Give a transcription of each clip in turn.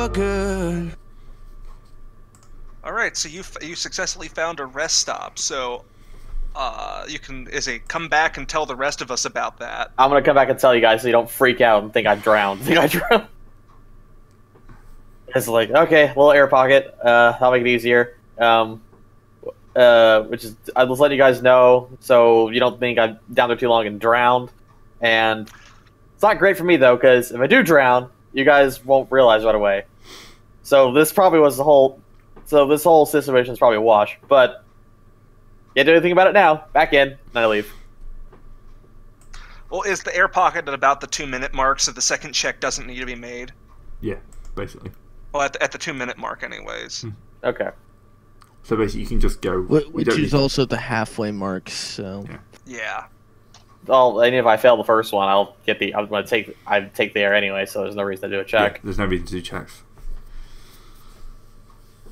feel good. All right, so you successfully found a rest stop. So you can come back and tell the rest of us about that. I'm gonna come back and tell you guys so you don't freak out and think I drowned. It's like, okay, little air pocket. That'll make it easier. Which is, I'll just let you guys know so you don't think I'm down there too long and drowned. And it's not great for me though, because if I do drown, you guys won't realize right away. So this probably was the whole. So this whole situation is probably a wash. But can't do anything about it now. Back in, and I leave. Well, is the air pocket at about the 2-minute mark, so the second check doesn't need to be made? Yeah, basically. Well, at the 2-minute mark, anyways. Okay. So basically, you can just go. Which is also the halfway mark. So. Yeah. Well, and if I fail the first one, I'll get the. I'm gonna take. I take the air anyway, so there's no reason to do a check. Yeah, there's no reason to do checks.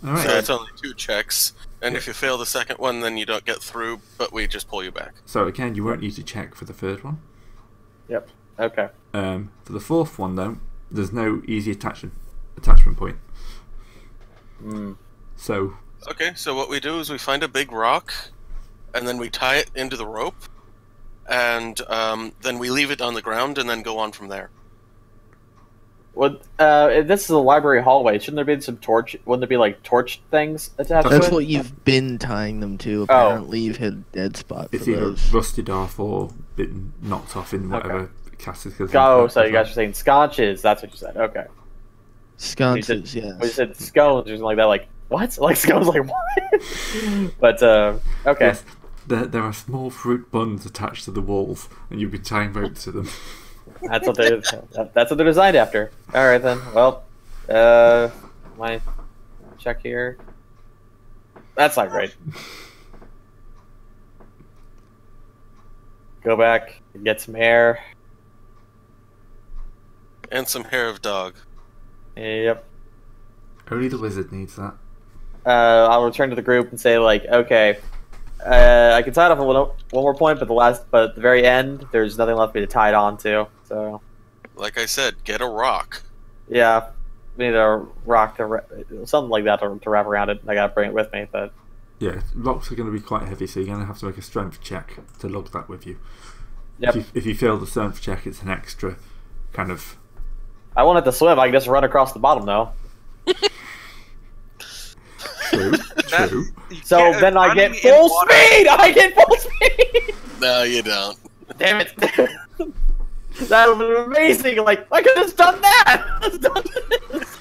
All right. So it's only 2 checks, and if you fail the second one, then you don't get through, but we just pull you back. So again, you won't need to check for the third one. Yep. Okay. For the fourth one, though, there's no easy attachment point. So. Okay, so what we do is we find a big rock, and then we tie it into the rope, and then we leave it on the ground, and then go on from there. Well, if this is a library hallway, shouldn't there be some torch? Wouldn't there be like torch things attached to it? That's what you've been tying them to. Apparently, you've hit a dead spot for it's either those. rusted off or been knocked off in whatever cast is. Oh, so you guys are saying sconches? That's what you said. Okay. Sconces, yes. We said scones or something like that. Like what? Like scones? Like what? But okay. Yes, there are small fruit buns attached to the walls, and you've been tying ropes to them. That's what they're designed after. All right then. Well, my check here. That's not great. Go back, get some air. And some hair of dog. Yep. Only the wizard needs that. I'll return to the group and say like, okay, I can tie it off one more point, but at the very end, there's nothing left for me to tie it on to. So, like I said, get a rock. Yeah, we need a rock something like that to wrap around it. I gotta bring it with me, but yeah, rocks are going to be quite heavy, so you're going to have to make a strength check to lug that with you. Yep. If you fail the strength check, it's an extra kind of. I wanted to swim. I can just run across the bottom though. True. True. So then I get full speed! I get full speed! No, you don't. Damn it. That would have been amazing! Like, I could have just done that! Let's done this!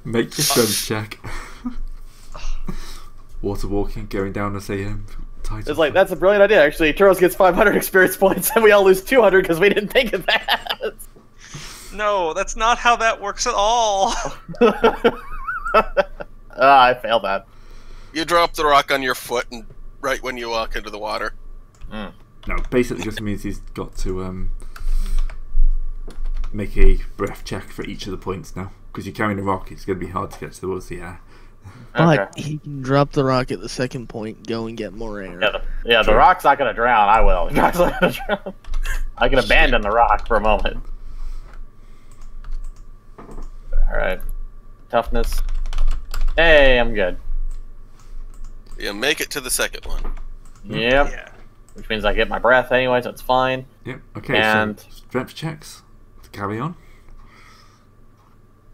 Make your strength check. Water walking, going down as a title. It's like, that's a brilliant idea, actually. Churros gets 500 experience points, and we all lose 200 because we didn't think of that! No, that's not how that works at all! I failed that. You drop the rock on your foot and right when you walk into the water. No, basically just means he's got to make a breath check for each of the points now. Because you're carrying a rock, it's going to be hard to get towards the air. But he can drop the rock at the second point, go and get more air. Yeah, the rock's not going to drown. I will. The rock's not going to drown. I can abandon the rock for a moment. Alright. Toughness. Hey, I'm good. You make it to the second one. Yep. Yeah. Which means I get my breath anyway, so it's fine. Yep, okay, And so strength checks to carry on.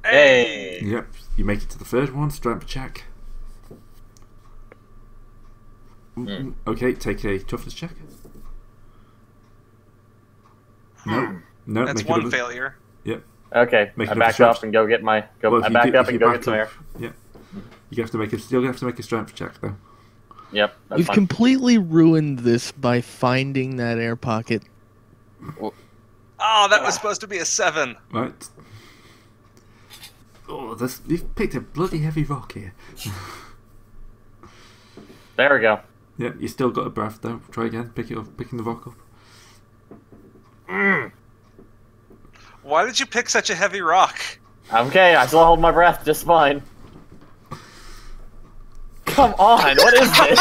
Hey! Yep, you make it to the third one, strength check. Okay, take a toughness check. No, no, That's make one failure. Yep. Okay, Make I another back up strength. and go get my. Well, I back up and go get some air. Yeah, you have to make still have to make a strength check though. Yep, that's We've fine. completely ruined this by finding that air pocket. Oh, that was supposed to be a 7. Right. Oh, you've picked a bloody heavy rock here. There we go. Yeah, you still got a breath though. Try again. Pick it up. Picking the rock up. Why did you pick such a heavy rock? Okay, I still hold my breath just fine. Come on, what is this?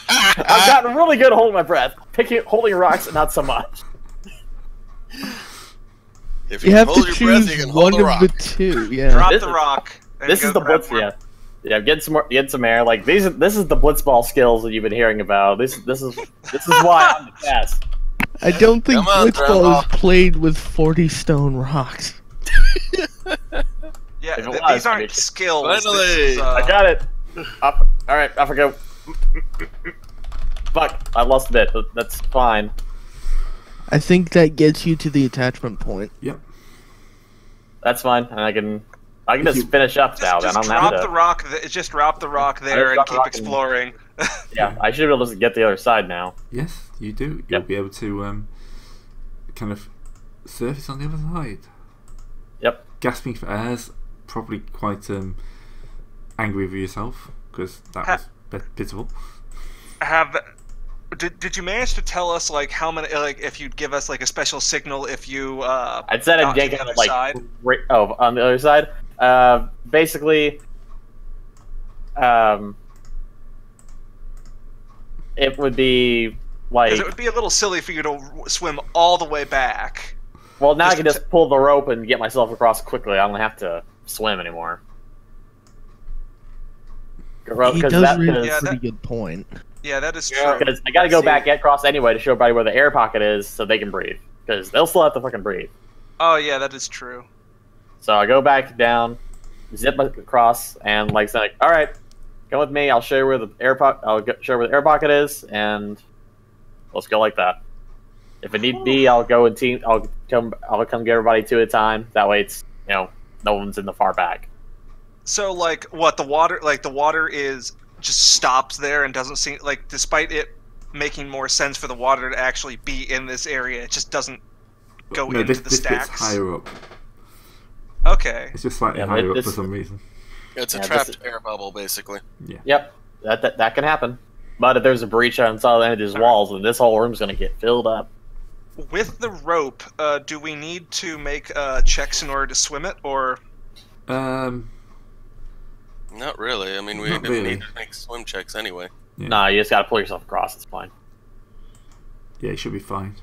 I've gotten really good at holding my breath. Holding rocks, not so much. If You you, have hold to your breath, you choose can one hold a of rock. the two. Yeah. Drop This the is- rock. and This go is the grab blitz. more. Yeah, get some air. Like this is the blitzball skills that you've been hearing about. This is why I'm the best. I don't think Come on, blitzball is Grandpa. played with 40 stone rocks. Yeah, If it was, these I aren't mean- skills. Finally! This is, I got it. Up. All right, off I go. Fuck, I lost a bit, but that's fine. I think that gets you to the attachment point. Yep. That's fine, and I can If just you- finish up now. just Then I'm drop happy the to. rock. Just drop the rock there and drop the keep rock and- exploring. Yeah, I should be able to get the other side now. Yes, you do. You'll Yep. be able to kind of surface on the other side. Yep. Gasping for air's probably quite angry with yourself because that Ha- was pitiful. Did you manage to tell us like how many if you'd give us like a special signal if you I'd said got I'd to yank the it other like side? on the other side. Basically, it would be like. Because it would be a little silly for you to swim all the way back. Well, now I just can to- just pull the rope and get myself across quickly. I don't have to swim anymore. He Because does raise a Yeah, pretty that- good point. Yeah, that is Yeah. true. I got to go See. back, get across anyway to show everybody where the air pocket is, so they can breathe. Because they'll still have to fucking breathe. Oh yeah, that is true. So I go back down, zip across, and like say, all right, come with me. I'll show you where the air pocket. Show you where the air pocket is, and let's go like that. If it need be, I'll go and team. I'll come get everybody two at a time. That way, it's no one's in the far back. So like what the water is just stops there and doesn't seem like despite it making more sense for the water to actually be in this area, it just doesn't go No, into this the bit's stacks. higher up. Okay. It's just slightly Yeah, higher up this- for some reason. It's a Yeah, trapped this- air bubble, basically. Yep, that can happen. But if there's a breach on the end of these walls, then this whole room's gonna get filled up. With the rope, do we need to make checks in order to swim it, or Not really. I mean, we Not didn't really. need to make swim checks anyway. Yeah. Nah, you just gotta pull yourself across. It's fine. Yeah, it should be fine.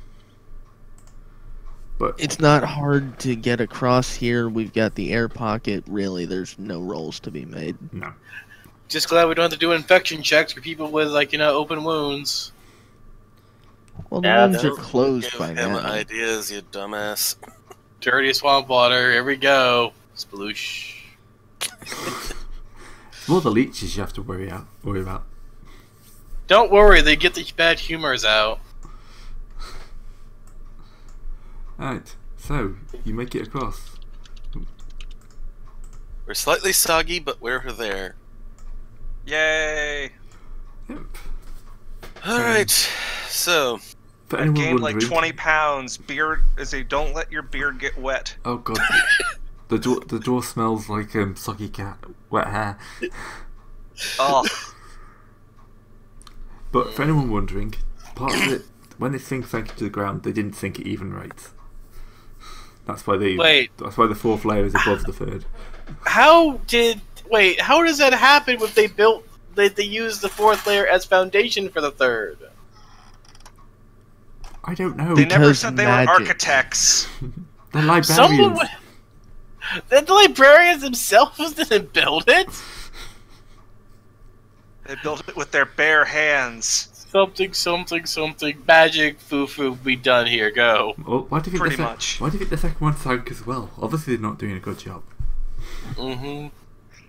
But It's not hard to get across here. We've got the air pocket. Really, there's no rolls to be made. no. Just glad we don't have to do infection checks for people with, like, open wounds. Well, the Yeah, rooms are Don't closed give by him now. ideas, you dumbass. Dirty swamp water, here we go. Sploosh. It's more the leeches you have to worry about. Don't worry, they get the bad humors out. Alright, so you make it across. We're slightly soggy, but we're there. yay! Yep. Alright, so, For I anyone gained like wondering, 20 pounds. Beard is a don't let your beard get wet. Oh god, the door smells like soggy cat wet hair. Oh, But for anyone wondering, part of it when they sing "Thank You" to the ground, they didn't sink it even right. That's why they. Wait. That's why the fourth layer is above the third. How does that happen if they used the fourth layer as foundation for the third? I don't know. they never Because said they were magic. architects. They're librarians. Someone would... The librarians themselves didn't build it? They built it with their bare hands. Something, magic, foo-foo, be done here, go. Well, why do you think Pretty the much. Why do you think the second one sank as well? Obviously, they're not doing a good job. Mm-hmm.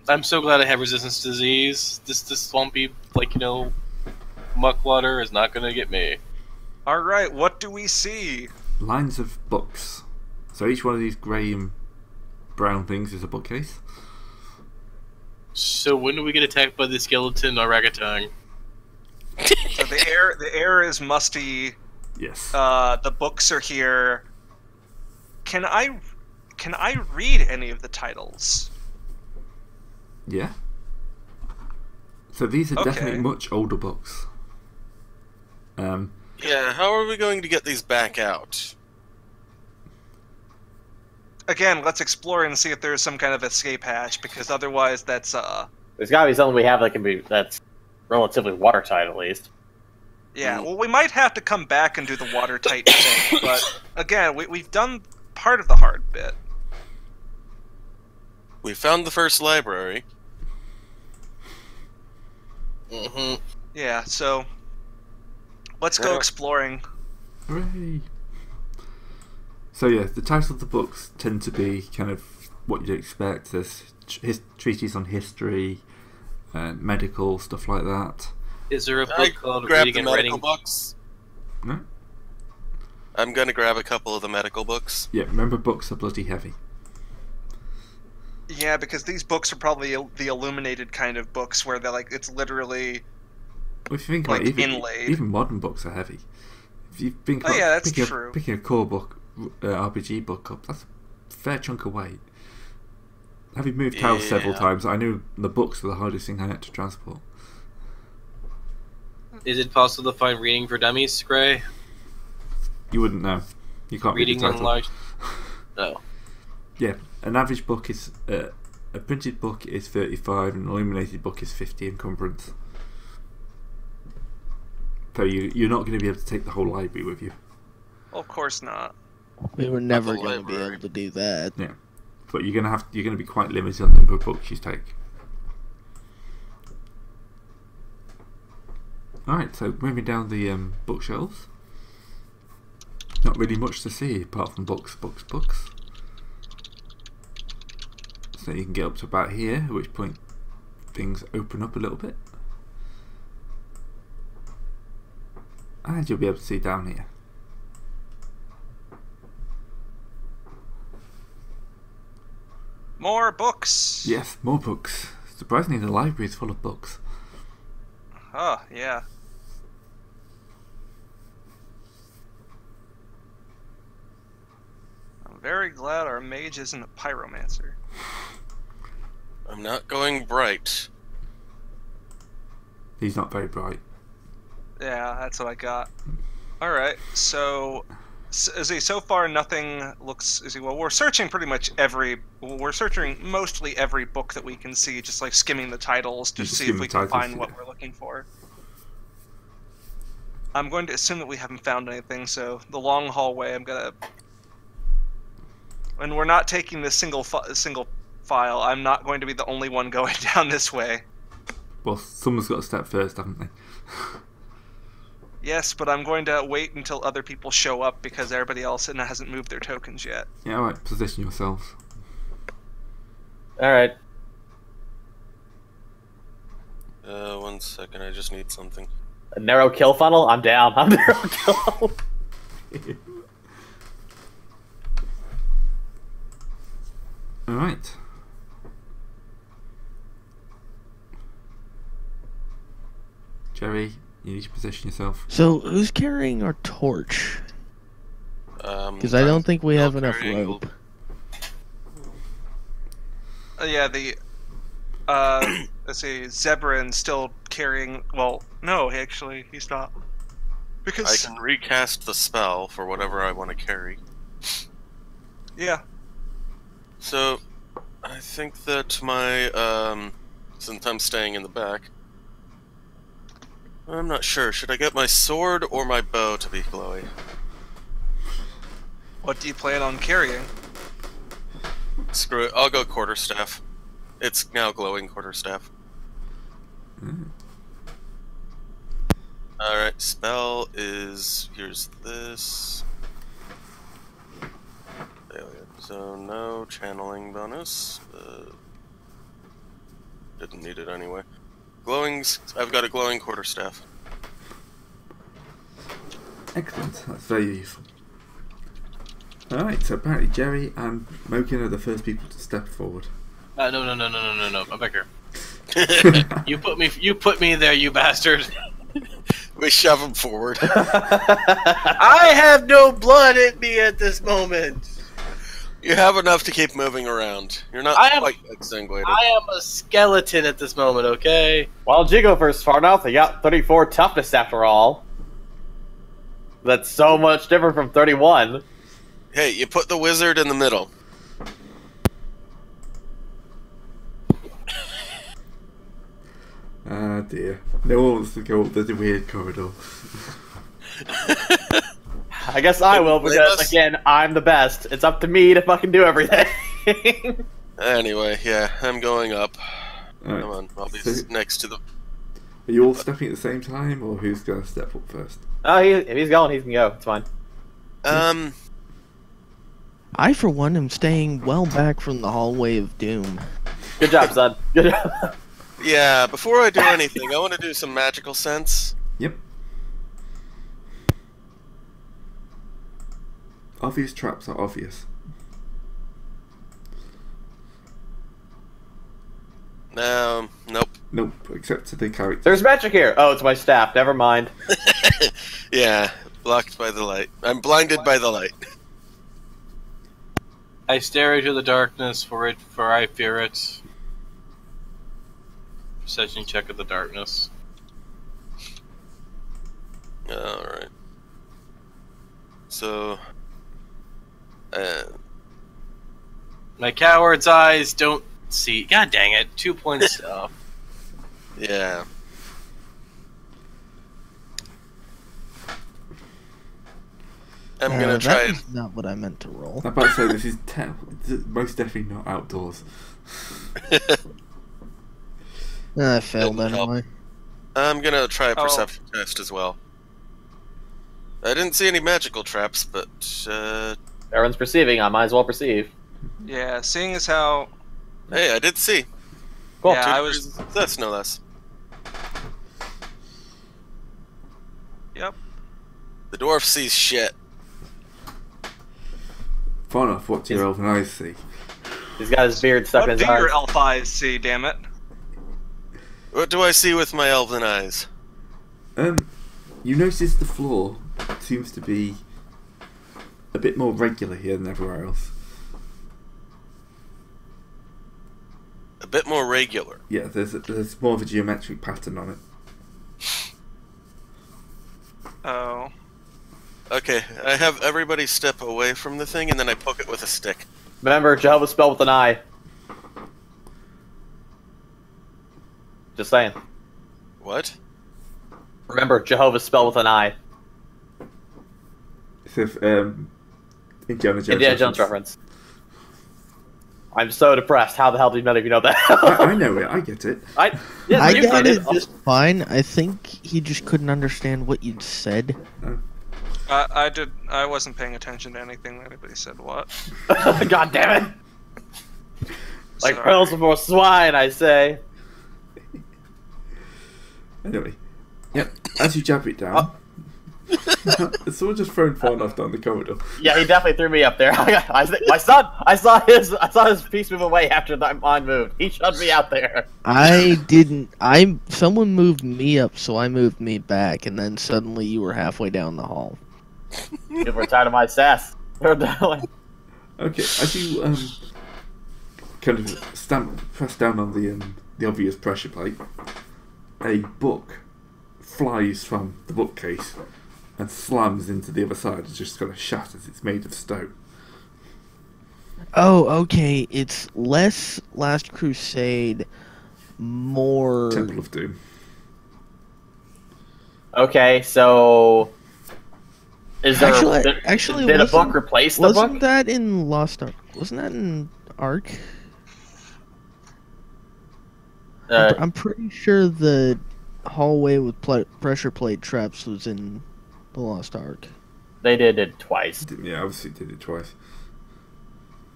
I'm so glad I have resistance to disease. This swampy, muck water is not gonna get me. All right, what do we see? Lines of books. So each one of these grey and brown things is a bookcase. So when do we get attacked by the skeleton orangutan? So the air is musty. Yes. The books are here. Can I read any of the titles? Yeah. So these are Okay. definitely much older books. yeah, how are we going to get these back out? Again, let's explore and see if there's some kind of escape hatch, because otherwise that's There's gotta be something we have that's relatively watertight at least. yeah. Well, we might have to come back and do the watertight thing, but again, we've done part of the hard bit. We found the first library. Mm-hmm. Yeah, so let's go exploring. Hooray! So yeah, the titles of the books tend to be kind of what you'd expect. There's treatises on history, medical, stuff like that. Is there a book called grab Reading the and medical Writing? books. No? I'm gonna grab a couple of the medical books. Yeah, remember books are bloody heavy. Yeah, because these books are probably the illuminated kind of books where they're like, it's literally Well, if you think like about it, inlaid. even modern books are heavy. If you think about yeah, that's picking true. picking a core book, RPG book up, that's a fair chunk of weight. Having moved house several times, I knew the books were the hardest thing I had to transport. Is it possible to find Reading for Dummies, Gray? You wouldn't know. You can't read Reading the in title. large. No. Yeah, an average book is a printed book is 35, and an illuminated book is 50 encumbrance. So you're not going to be able to take the whole library with you. Well, of course not. We were never the going to be library. able to do that. Yeah, but you're going to be quite limited on the number of books you take. All right, so moving down the bookshelves. Not really much to see apart from books. So you can get up to about here, at which point things open up a little bit. And you'll be able to see down here. More books. Yes, more books. Surprisingly, the library is full of books. Oh, yeah. I'm very glad our mage isn't a pyromancer. I'm not going bright. He's not very bright. Yeah, that's what I got. Alright, so so far nothing looks... Well, we're searching pretty much we're searching mostly every book that we can see, just like skimming the titles to Just see skim if we the can titles, find what yeah. we're looking for. I'm going to assume that we haven't found anything, so the long hallway I'm gonna... And we're not taking this single file. I'm not going to be the only one going down this way. Well, someone's got to step first, haven't they? Yes, but I'm going to wait until other people show up because everybody else hasn't moved their tokens yet. Yeah, alright, position yourselves. Alright. 1 second, I just need something. A narrow kill funnel? I'm down. I'm narrow kill. Alright. Jerry, you need to position yourself. So, who's carrying our torch? Because I I'm don't think we have still enough carrying- rope. Yeah, the let's see, Zebrin still carrying. Well, no, actually, he's not. I Because can recast the spell for whatever I want to carry. yeah, So, I think that my, since I'm staying in the back, I'm not sure. Should I get my sword or my bow to be glowy? what do you plan on carrying? Screw it, I'll go quarterstaff. It's now glowing quarterstaff. Alright, spell is... here's this. Failure. So no channeling bonus. Didn't need it anyway. I've got a glowing quarterstaff. Excellent, that's very useful. Alright, so apparently Jerry and Mokin are the first people to step forward. No. I'm back here. You put me there, you bastard. We shove him forward. I have no blood in me at this moment. You have enough to keep moving around. You're not quite exsanguated. I am a skeleton at this moment, okay? Well, did you go first far enough? They got 34 toughness after all. That's so much different from 31. Hey, you put the wizard in the middle. Ah dear. No one wants to go up the weird corridor. I guess I will, because, again, I'm the best. It's up to me to fucking do everything. Anyway, yeah, I'm going up. Alright. Come on, I'll be next to the... Are you all stepping at the same time, or who's going to step up first? Oh, if he's going, he can go. It's fine. I, for one, am staying well back from the hallway of doom. Good job, son. Good job. Yeah, before I do anything, I want to do some magical sense. Yep. Obvious traps are obvious. Nope. Nope, except to the character. There's magic here. Oh, it's my staff. Never mind. Yeah, blocked by the light. I'm blinded by the light. I stare into the darkness, for I fear it. Perception check of the darkness. Alright. So... My coward's eyes don't see. God dang it. 2 points off. yeah. I'm gonna try That was not what I meant to roll. I'm about to say this is most definitely not outdoors. I failed Didn't help. anyway. I'm gonna try a perception test as well. I didn't see any magical traps, but Everyone's perceiving. I might as well perceive. Yeah, seeing as how... hey, I did see. Cool. Yeah, I was... That's no less. Yep. The dwarf sees shit. Far enough, what do your elven eyes see? He's got his beard stuck in What his do eyes. your elf eyes see, damn it? What do I see with my elven eyes? You notice the floor seems to be a bit more regular here than everywhere else. A bit more regular. Yeah, there's more of a geometric pattern on it. Oh. Okay, I have everybody step away from the thing, and then I poke it with a stick. Remember, Jehovah's spelled with an I. Just saying. What? Remember, Jehovah's spelled with an I. It's a Indiana Jones. Indiana Jones reference. I'm so depressed. How the hell did none of you know that? I know it. I get it. I you got did it just fine. I think he just couldn't understand what you'd said. I wasn't paying attention to anything that anybody said. What? God damn it! Like Sorry. pearls before swine, I say. Anyway, yep. As you jab it down, someone just thrown Farnoff down the corridor. Yeah, he definitely threw me up there. My son, I saw his piece move away after mine moved. He shoved me out there. I didn't. Someone moved me up, so I moved me back, and then suddenly you were halfway down the hall. You were tired of my sass. Okay, as you kind of press down on the obvious pressure plate, a book flies from the bookcase and slams into the other side. It just kind of shatters. It's made of stone. Oh, okay. It's less Last Crusade, more Temple of Doom. Okay, so is there actually did a wasn't- book replace the book? Wasn't that in Lost Ark? Wasn't that in Ark? I'm pretty sure the hallway with pressure plate traps was in the Lost Ark. They did it twice. Yeah, obviously did it twice.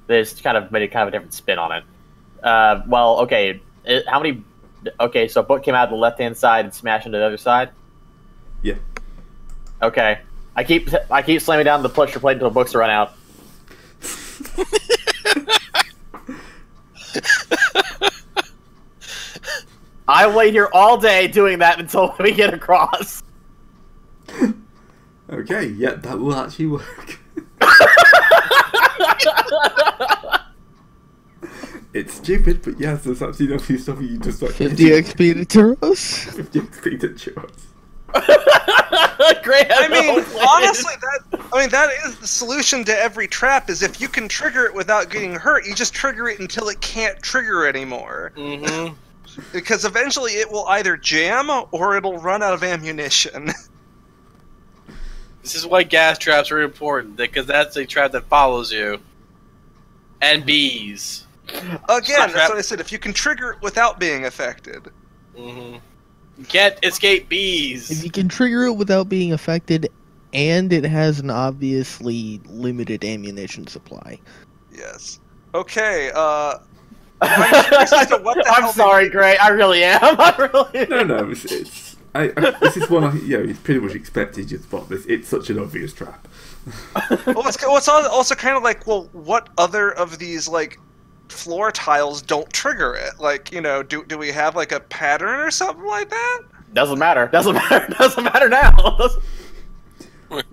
They just kind of made a different spin on it. Well, okay. How many? Okay, so a book came out of the left-hand side and smashed into the other side. Yeah. Okay. I keep slamming down the pressure plate until the books run out. I wait here all day doing that until we get across. Okay, yeah, that will actually work. It's stupid, but yes, there's actually no stuff you just like 50 XP to Turos? 50 XP to churros. Great. I mean, honestly, that is the solution to every trap. Is if you can trigger it without getting hurt, you just trigger it until it can't trigger anymore. Mm-hmm. Because eventually it will either jam or it'll run out of ammunition. This is why gas traps are important, because that's a trap that follows you. And bees. Again, that's what I said. If you can trigger it without being affected. Mm-hmm. You can't escape bees. If you can trigger it without being affected, and it has an obviously limited ammunition supply. Yes. Okay, I'm sorry, Gray. I really am. I really am. No, this is one it's pretty much expected you to spot this. It's such an obvious trap. Well, it's also kind of like, well, what other of these, like, floor tiles don't trigger it? Like, you know, do we have, like, a pattern or something like that? Doesn't matter. Doesn't matter now.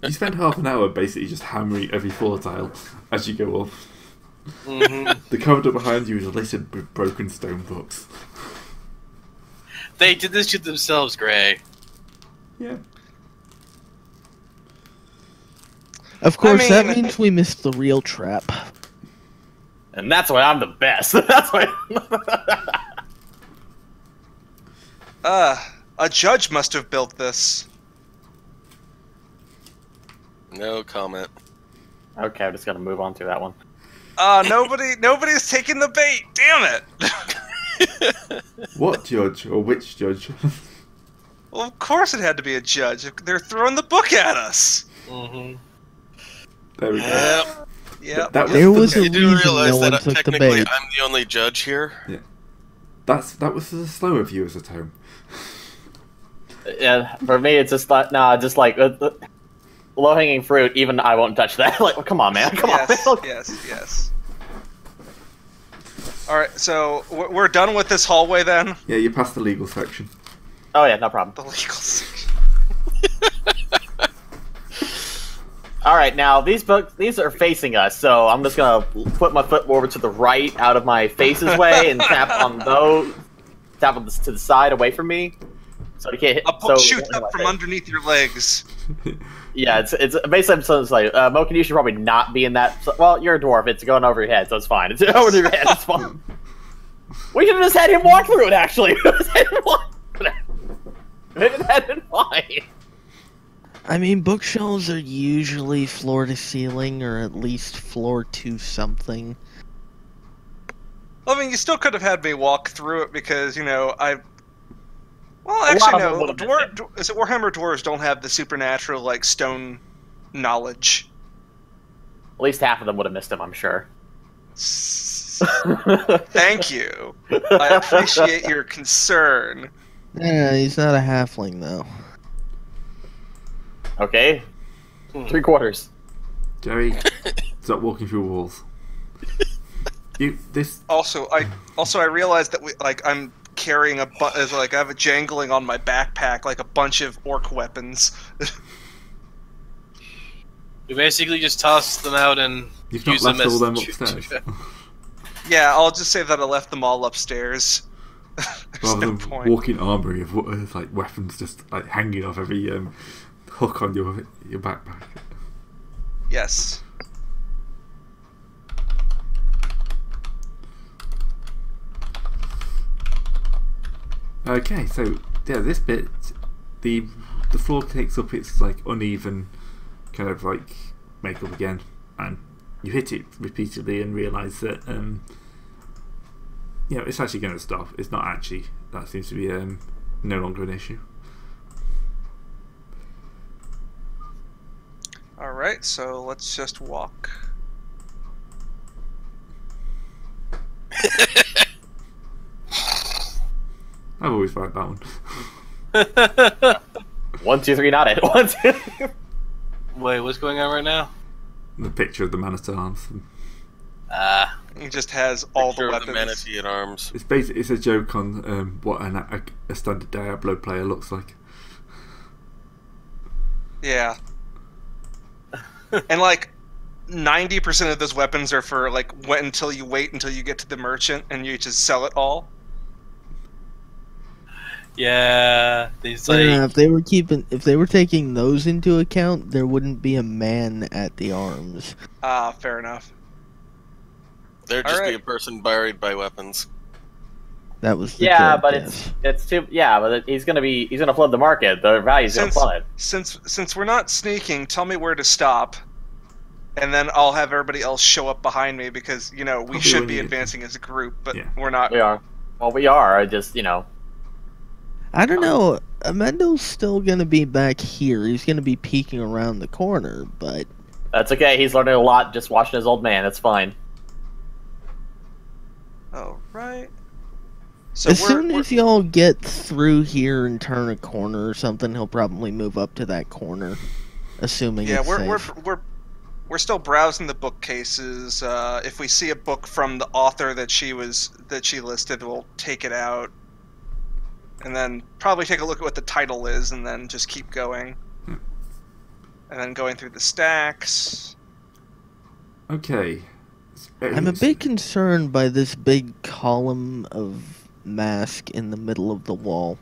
You spend half an hour basically just hammering every floor tile as you go up. Mm-hmm. The corridor behind you is littered with broken stone books. They did this to themselves, Gray. Yeah. Of course, that means we missed the real trap. And that's why I'm the best. That's why. A judge must have built this. No comment. Okay, I'm just gonna move on to that one. Nobody's taking the bait. Damn it! What judge or which judge? Well, of course it had to be a judge. They're throwing the book at us. Mm-hmm. There we go. Yep. There was a You do reason realize no one that took the technically bait. I'm the only judge here? Yeah. That was the slower viewers at home. Yeah, for me, it's just like low-hanging fruit. Even I won't touch that. Like, well, come on, man. Come on. Yes. All right, so we're done with this hallway then. Yeah, you passed the legal section. Oh yeah, no problem. The legal section. All right, now these are facing us, so I'm just gonna put my foot over to the right, out of my face's way, and tap on those. Tap on to the side, away from me, so you can't hit. A book shoots up from underneath your legs. Yeah, it's basically so it's like Moken, you should probably not be in that. Well, you're a dwarf. It's going over your head, so it's fine. It's over your head. It's fine. We should have just had him walk through it. Actually, maybe that'd been fine. I mean, bookshelves are usually floor to ceiling, or at least floor to something. I mean, you still could have had me walk through it because, you know, well, actually, no. Is it Warhammer dwarves don't have the supernatural, like, stone knowledge? At least half of them would have missed him, I'm sure. Thank you. I appreciate your concern. Yeah, he's not a halfling, though. Okay. 3/4. Jerry, stop walking through walls. Also, I realized that I'm carrying I have a jangling on my backpack like a bunch of orc weapons. We basically just tossed them out and You've not use left them as all them upstairs. Yeah, I'll just say that I left them all upstairs. Rather no than point. walking armory of like weapons just like hanging off every hook on your backpack. Yes. Okay, so yeah, this bit, the floor takes up its like uneven kind of like makeup again, and you hit it repeatedly and realise that it's actually going to stop. It's not actually. That seems to be no longer an issue. All right, so let's just walk. I've always liked that one. 1, 2, 3, not it. 1, 2. Wait, what's going on right now? The picture of the man at arms. He just has all the Picture of weapons. the manatee at arms. It's basically a joke on what a standard Diablo player looks like. Yeah. And like 90% of those weapons are for like wait until you get to the merchant and you just sell it all. Yeah, these like if they were taking those into account, there wouldn't be a man at the arms. Fair enough. There'd just be Alright. a person buried by weapons. That was the Yeah, joke, but yes. it's too. Yeah, but he's gonna flood the market. The value's gonna plummet. Since we're not sneaking, tell me where to stop, and then I'll have everybody else show up behind me because we Probably should when be you- advancing as a group, but Yeah. we're not. We are. Well, we are. I just I don't know. Amendo's still gonna be back here. He's gonna be peeking around the corner, but that's okay. He's learning a lot just watching his old man. That's fine. Oh right. So as soon as y'all get through here and turn a corner or something, he'll probably move up to that corner, assuming it's safe. we're still browsing the bookcases. If we see a book from the author that she listed, we'll take it out, and then probably take a look at what the title is, and then just keep going, and then going through the stacks. Okay. I'm a bit concerned by this big column of mask in the middle of the wall.